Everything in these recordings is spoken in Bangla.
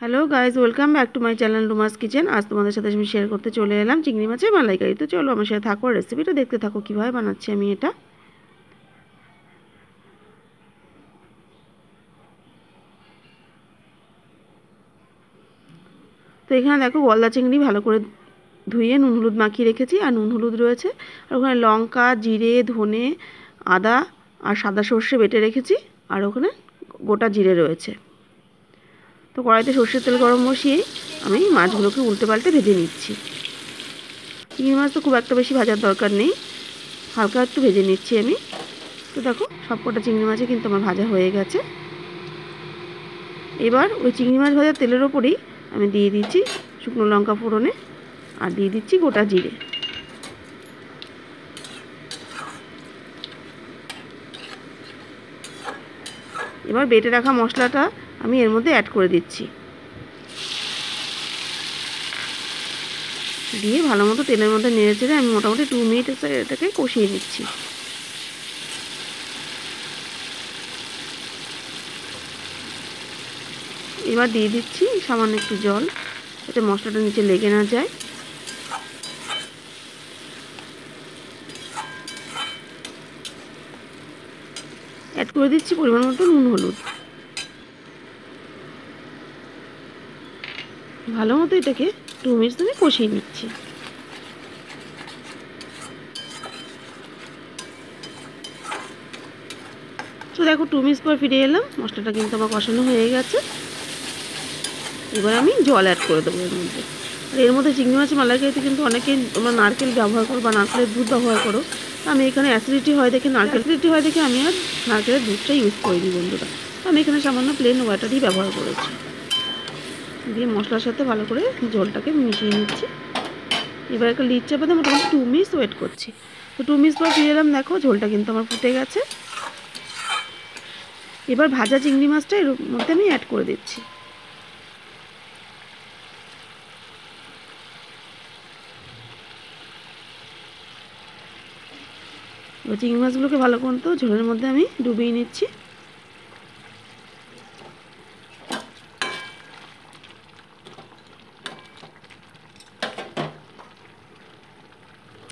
Hello guys, welcome back to my channel রুমাস kitchen. আজ তোমাদের সাথে আমি শেয়ার করতে চলে এলাম চিংড়ি মাছের মালাইকারি। তো চলো আমার সাথে থাকো, রেসিপিটা দেখতে থাকো কীভাবে বানাচ্ছি আমি এটা। তো এখানে দেখো গলদা চিংড়ি ভালো করে ধুয়ে নুন হলুদ মাখিয়ে রেখেছি, আর নুন হলুদ রয়েছে, আর ওখানে লঙ্কা, জিরে, ধনে, আদা আর সাদা সর্ষে বেটে রেখেছি, আর ওখানে গোটা জিরে রয়েছে। তো কড়াইতে সর্ষের তেল গরম বসিয়ে আমি মাছগুলোকে উল্টে পাল্টে ভেজে নিচ্ছি। চিংড়ি মাছ তো খুব একটা বেশি ভাজার দরকার নেই, হালকা একটু ভেজে নিচ্ছি আমি। তো দেখো সবকটা চিংড়ি মাছে কিন্তু আমার ভাজা হয়ে গেছে। এবার ওই চিংড়ি মাছ ভাজার তেলের ওপরেই আমি দিয়ে দিচ্ছি শুকনো লঙ্কা ফোড়নে, আর দিয়ে দিচ্ছি গোটা জিরে। এবার বেটে রাখা মশলাটা আমি এর মধ্যে অ্যাড করে দিচ্ছি, দিয়ে ভালো মতো তেলের মধ্যে নেড়ে চেড়ে আমি মোটামুটি 2 মিনিট এটাকে কষিয়ে নিচ্ছি। এবার দিয়ে দিচ্ছি সামান্য একটু জল, যাতে মশলাটা নিচে লেগে না যায়। অ্যাড করে দিচ্ছি পরিমাণ মতো নুন হলুদ। ভালো মতো এটাকে 2 মিনিট ধরে কষিয়ে নিচ্ছি। তো দেখো 2 মিনিট পর ফিরে এলাম, মশলাটা কিন্তু আমার কষানো হয়ে গেছে। এবার আমি জল অ্যাড করে দেবো এর মধ্যে। আর এর মধ্যে চিংড়ি মাছের মালাইকারিতে কিন্তু অনেকেই তোমরা নারকেল ব্যবহার করো বা নারকেলের দুধ ব্যবহার করো। আমি এখানে অ্যাসিডিটি হয় দেখে আমি আর নারকেলের দুধটা ইউজ করিনি বন্ধুরা। আমি এখানে সামান্য প্লেন ওয়াটারই ব্যবহার করেছি। দিয়ে মশলার সাথে ভালো করে জলটাকে মিশিয়ে নিচ্ছি। এবার একটা লিড চাপা দিয়ে মোটামুটি 2 মিনিট ওয়েট করছি। তো 2 মিনিট পর ফিরে এলাম, দেখো ঝোলটা কিন্তু আমার ফুটে গেছে। এবার ভাজা চিংড়ি মাছটা এর মধ্যে আমি অ্যাড করে দিচ্ছি। এবার চিংড়ি মাছগুলোকে ভালো করে তো ঝোলের মধ্যে আমি ডুবিয়ে নিচ্ছি।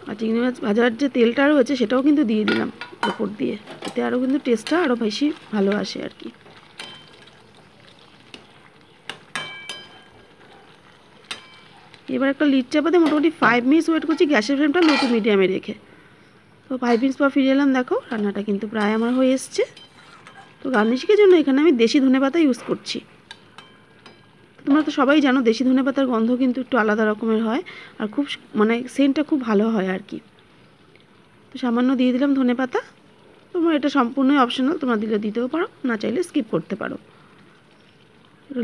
আর চিংড়ি মাছ ভাজার যে তেলটা রয়েছে সেটাও কিন্তু দিয়ে দিলাম ওপর দিয়ে, এতে আরও কিন্তু টেস্টটা আরও বেশি ভালো আসে আর কি। এবার একটা লিড চাপাতে মোটামুটি 5 মিনিট ওয়েট করছি, গ্যাসের ফ্লেমটা লো টু মিডিয়ামে রেখে। তো 5 মিনিট পর ফিরে এলাম, দেখো রান্নাটা কিন্তু প্রায় আমার হয়ে এসছে। তো গার্নিশিংয়ের জন্য এখানে আমি দেশি ধনেপাতা ইউজ করছি। তোমরা তো সবাই জানো দেশি ধনেপাতার গন্ধ কিন্তু একটু আলাদা রকমের হয়, আর খুব মানে সেন্টটা খুব ভালো হয় আর কি। তো সামান্য দিয়ে দিলাম ধনেপাতা। তোমরা এটা সম্পূর্ণই অপশনাল, তোমরা দিলে দিতেও পারো, না চাইলে স্কিপ করতে পারো।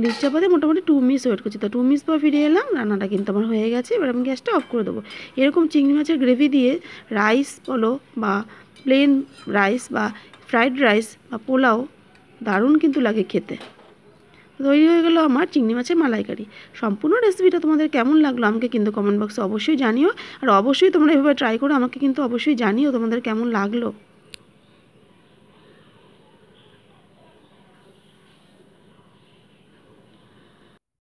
লিড চাপাতে মোটামুটি 2 মিনিট ওয়েট করছি। তো 2 মিনিট পর ফিরে এলাম, রান্নাটা কিন্তু আমার হয়ে গেছে। এবার আমি গ্যাসটা অফ করে দেবো। এরকম চিংড়ি মাছের গ্রেভি দিয়ে রাইস বলো বা প্লেন রাইস বা ফ্রাইড রাইস বা পোলাও দারুণ কিন্তু লাগে খেতে। তৈরি হয়ে গেল আমার চিংড়ি মাছের মালাইকারি। সম্পূর্ণ রেসিপিটা তোমাদের কেমন লাগলো আমাকে কিন্তু কমেন্ট বক্সে অবশ্যই জানিও, আর অবশ্যই তোমরা এভাবে ট্রাই করো, আমাকে কিন্তু অবশ্যই জানিও তোমাদের কেমন লাগলো।